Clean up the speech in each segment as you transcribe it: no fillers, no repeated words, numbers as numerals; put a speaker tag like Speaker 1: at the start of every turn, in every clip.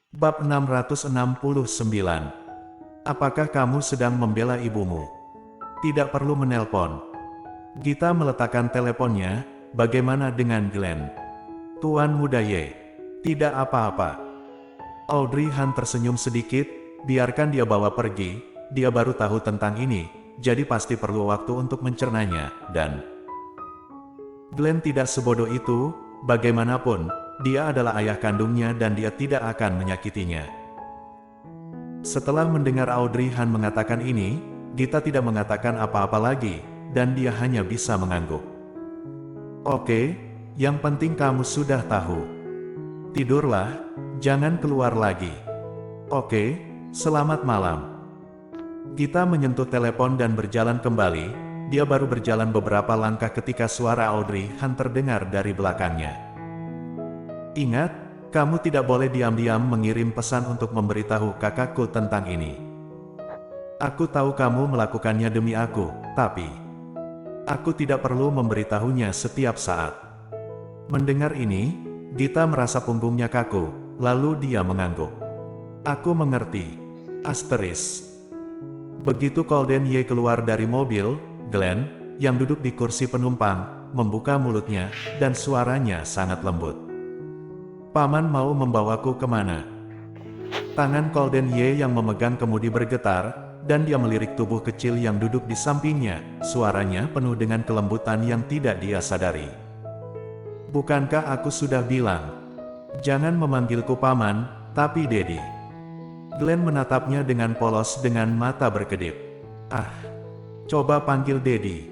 Speaker 1: Bab 669. Apakah kamu sedang membela ibumu? Tidak perlu menelpon. Gita meletakkan teleponnya. Bagaimana dengan Glenn? Tuan Muda Ye. Tidak apa-apa. Audrey Han tersenyum sedikit. Biarkan dia bawa pergi. Dia baru tahu tentang ini, jadi pasti perlu waktu untuk mencernanya, dan Glenn tidak sebodoh itu. Bagaimanapun, dia adalah ayah kandungnya dan dia tidak akan menyakitinya. Setelah mendengar Audrey Han mengatakan ini, Gita tidak mengatakan apa-apa lagi, dan dia hanya bisa mengangguk. Oke, yang penting kamu sudah tahu. Tidurlah, jangan keluar lagi. Oke, selamat malam. Gita menyentuh telepon dan berjalan kembali. Dia baru berjalan beberapa langkah ketika suara Audrey Han terdengar dari belakangnya. Ingat, kamu tidak boleh diam-diam mengirim pesan untuk memberitahu kakakku tentang ini. Aku tahu kamu melakukannya demi aku, tapi aku tidak perlu memberitahunya setiap saat. Mendengar ini, Gita merasa punggungnya kaku, lalu dia mengangguk. Aku mengerti. Asteris. Begitu Colden Ye keluar dari mobil, Glenn, yang duduk di kursi penumpang, membuka mulutnya, dan suaranya sangat lembut. Paman mau membawaku kemana? Tangan Colden Ye yang memegang kemudi bergetar, dan dia melirik tubuh kecil yang duduk di sampingnya. Suaranya penuh dengan kelembutan yang tidak dia sadari. Bukankah aku sudah bilang? Jangan memanggilku paman, tapi Dedi. Glenn menatapnya dengan polos dengan mata berkedip. Coba panggil Dedi.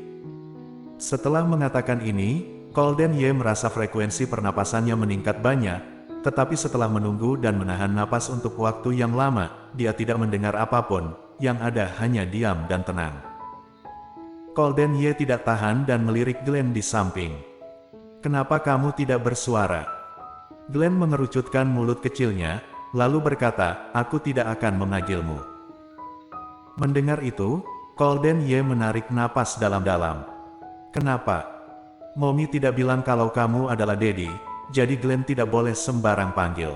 Speaker 1: Setelah mengatakan ini, Colden Ye merasa frekuensi pernapasannya meningkat banyak, tetapi setelah menunggu dan menahan napas untuk waktu yang lama, dia tidak mendengar apapun, yang ada hanya diam dan tenang. Colden Ye tidak tahan dan melirik Glenn di samping. Kenapa kamu tidak bersuara? Glenn mengerucutkan mulut kecilnya, lalu berkata, aku tidak akan memanggilmu. Mendengar itu, Colden Ye menarik napas dalam-dalam. Kenapa? Mommy tidak bilang kalau kamu adalah Dedi, jadi Glenn tidak boleh sembarang panggil.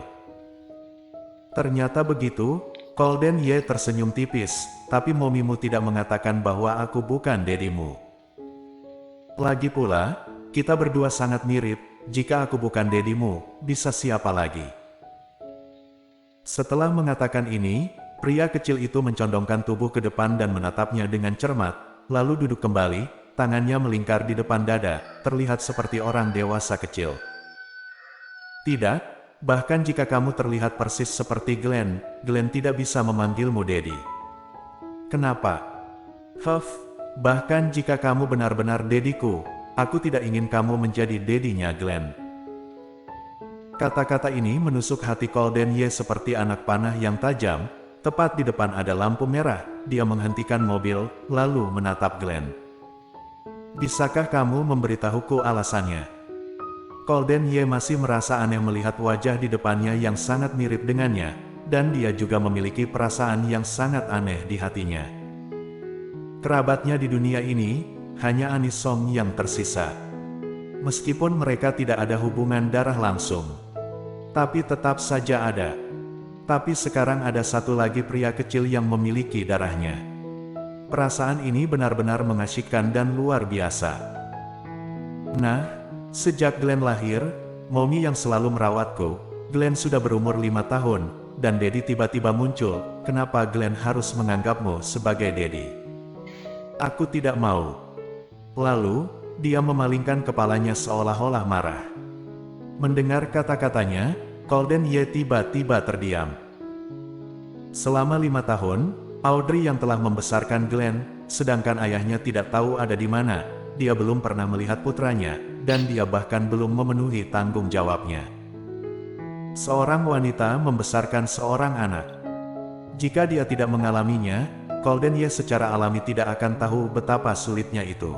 Speaker 1: Ternyata begitu, Colden Ye tersenyum tipis, tapi momimu tidak mengatakan bahwa aku bukan dedimu. Lagi pula, kita berdua sangat mirip, jika aku bukan dedimu, bisa siapa lagi? Setelah mengatakan ini, pria kecil itu mencondongkan tubuh ke depan dan menatapnya dengan cermat, lalu duduk kembali, tangannya melingkar di depan dada, terlihat seperti orang dewasa kecil. Tidak, bahkan jika kamu terlihat persis seperti Glenn, Glenn tidak bisa memanggilmu Dedi. Kenapa? Bahkan jika kamu benar-benar dediku, aku tidak ingin kamu menjadi dedinya Glenn. Kata-kata ini menusuk hati Colden Ye seperti anak panah yang tajam. Tepat di depan ada lampu merah, dia menghentikan mobil, lalu menatap Glenn. Bisakah kamu memberitahuku alasannya? Colden Ye masih merasa aneh melihat wajah di depannya yang sangat mirip dengannya, dan dia juga memiliki perasaan yang sangat aneh di hatinya. Kerabatnya di dunia ini, hanya Anis Song yang tersisa. Meskipun mereka tidak ada hubungan darah langsung, tapi tetap saja ada. Tapi sekarang ada satu lagi pria kecil yang memiliki darahnya. Perasaan ini benar-benar mengasyikkan dan luar biasa. Nah, sejak Glenn lahir, Mommy yang selalu merawatku, Glenn sudah berumur 5 tahun, dan Dedi tiba-tiba muncul. Kenapa Glenn harus menganggapmu sebagai Dedi? Aku tidak mau. Lalu, dia memalingkan kepalanya seolah-olah marah. Mendengar kata-katanya, Colden Ye tiba-tiba terdiam. Selama 5 tahun, Audrey yang telah membesarkan Glenn, sedangkan ayahnya tidak tahu ada di mana, dia belum pernah melihat putranya, dan dia bahkan belum memenuhi tanggung jawabnya. Seorang wanita membesarkan seorang anak. Jika dia tidak mengalaminya, Colden Ye secara alami tidak akan tahu betapa sulitnya itu.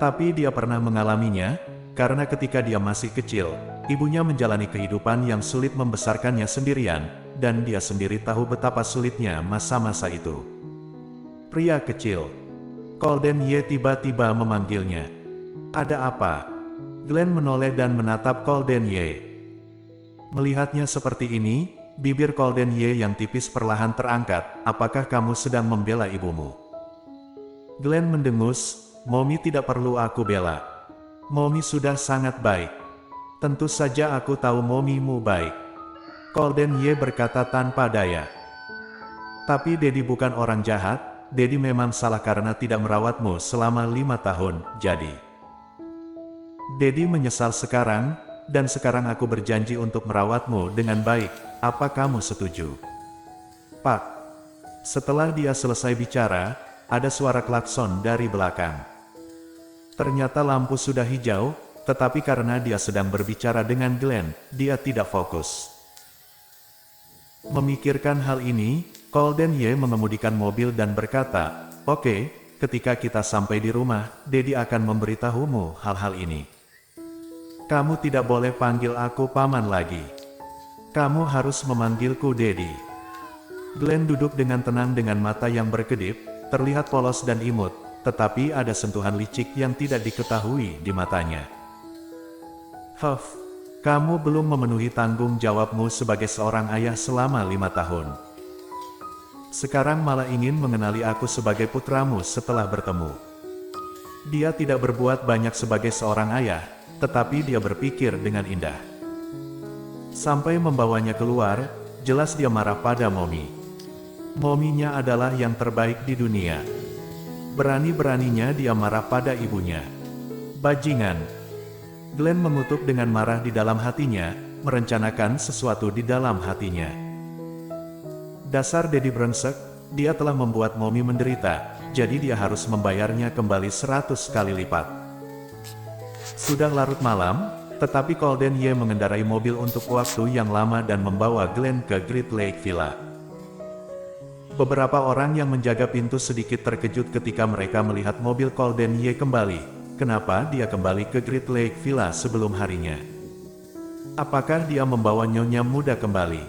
Speaker 1: Tapi dia pernah mengalaminya, karena ketika dia masih kecil, ibunya menjalani kehidupan yang sulit membesarkannya sendirian, dan dia sendiri tahu betapa sulitnya masa-masa itu. Pria kecil. Colden Ye tiba-tiba memanggilnya. Ada apa? Glenn menoleh dan menatap Colden Ye. Melihatnya seperti ini, bibir Golden Ye yang tipis perlahan terangkat. Apakah kamu sedang membela ibumu? Glenn mendengus, Mommy tidak perlu aku bela. Mommy sudah sangat baik. Tentu saja aku tahu Mommymu baik. Golden Ye berkata tanpa daya. Tapi Daddy bukan orang jahat, Daddy memang salah karena tidak merawatmu selama 5 tahun, jadi. Daddy menyesal sekarang, dan sekarang aku berjanji untuk merawatmu dengan baik. Apa kamu setuju? Pak. Setelah dia selesai bicara, ada suara klakson dari belakang. Ternyata lampu sudah hijau, tetapi karena dia sedang berbicara dengan Glenn, dia tidak fokus. Memikirkan hal ini, Golden Ye mengemudikan mobil dan berkata, "Oke, ketika kita sampai di rumah, Daddy akan memberitahumu hal-hal ini. Kamu tidak boleh panggil aku paman lagi. Kamu harus memanggilku Daddy." Glenn duduk dengan tenang dengan mata yang berkedip, terlihat polos dan imut, tetapi ada sentuhan licik yang tidak diketahui di matanya. "Huff, kamu belum memenuhi tanggung jawabmu sebagai seorang ayah selama 5 tahun. Sekarang malah ingin mengenali aku sebagai putramu setelah bertemu." Dia tidak berbuat banyak sebagai seorang ayah, tetapi dia berpikir dengan indah. Sampai membawanya keluar, jelas dia marah pada Mommy. Mominya adalah yang terbaik di dunia. Berani-beraninya dia marah pada ibunya. Bajingan. Glenn mengutuk dengan marah di dalam hatinya, merencanakan sesuatu di dalam hatinya. Dasar Daddy brengsek, dia telah membuat Mommy menderita, jadi dia harus membayarnya kembali 100 kali lipat. Sudah larut malam, tetapi Golden Ye mengendarai mobil untuk waktu yang lama dan membawa Glenn ke Great Lake Villa. Beberapa orang yang menjaga pintu sedikit terkejut ketika mereka melihat mobil Golden Ye kembali. Kenapa dia kembali ke Great Lake Villa sebelum harinya? Apakah dia membawa nyonya muda kembali?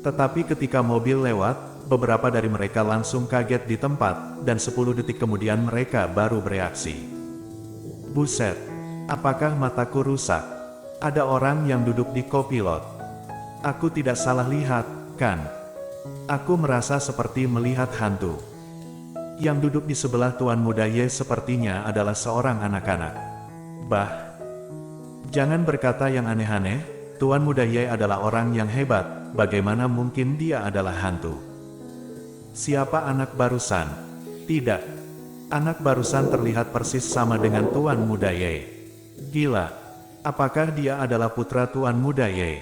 Speaker 1: Tetapi ketika mobil lewat, beberapa dari mereka langsung kaget di tempat, dan 10 detik kemudian mereka baru bereaksi. Buset, apakah mataku rusak? Ada orang yang duduk di kopilot. Aku tidak salah lihat, kan? Aku merasa seperti melihat hantu. Yang duduk di sebelah Tuan Muda Ye sepertinya adalah seorang anak-anak. Bah, jangan berkata yang aneh-aneh, Tuan Muda Ye adalah orang yang hebat. Bagaimana mungkin dia adalah hantu? Siapa anak barusan? Tidak. Anak barusan terlihat persis sama dengan Tuan Muda Ye. Gila. Apakah dia adalah putra Tuan Muda Ye?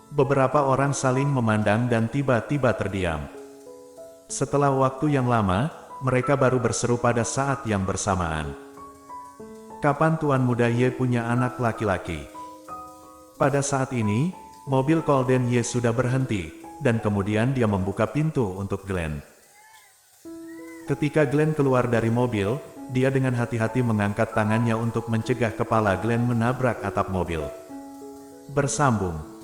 Speaker 1: Beberapa orang saling memandang dan tiba-tiba terdiam. Setelah waktu yang lama, mereka baru berseru pada saat yang bersamaan. Kapan Tuan Muda Ye punya anak laki-laki? Pada saat ini, mobil Golden Ye sudah berhenti, dan kemudian dia membuka pintu untuk Glenn. Ketika Glenn keluar dari mobil, dia dengan hati-hati mengangkat tangannya untuk mencegah kepala Glenn menabrak atap mobil. Bersambung.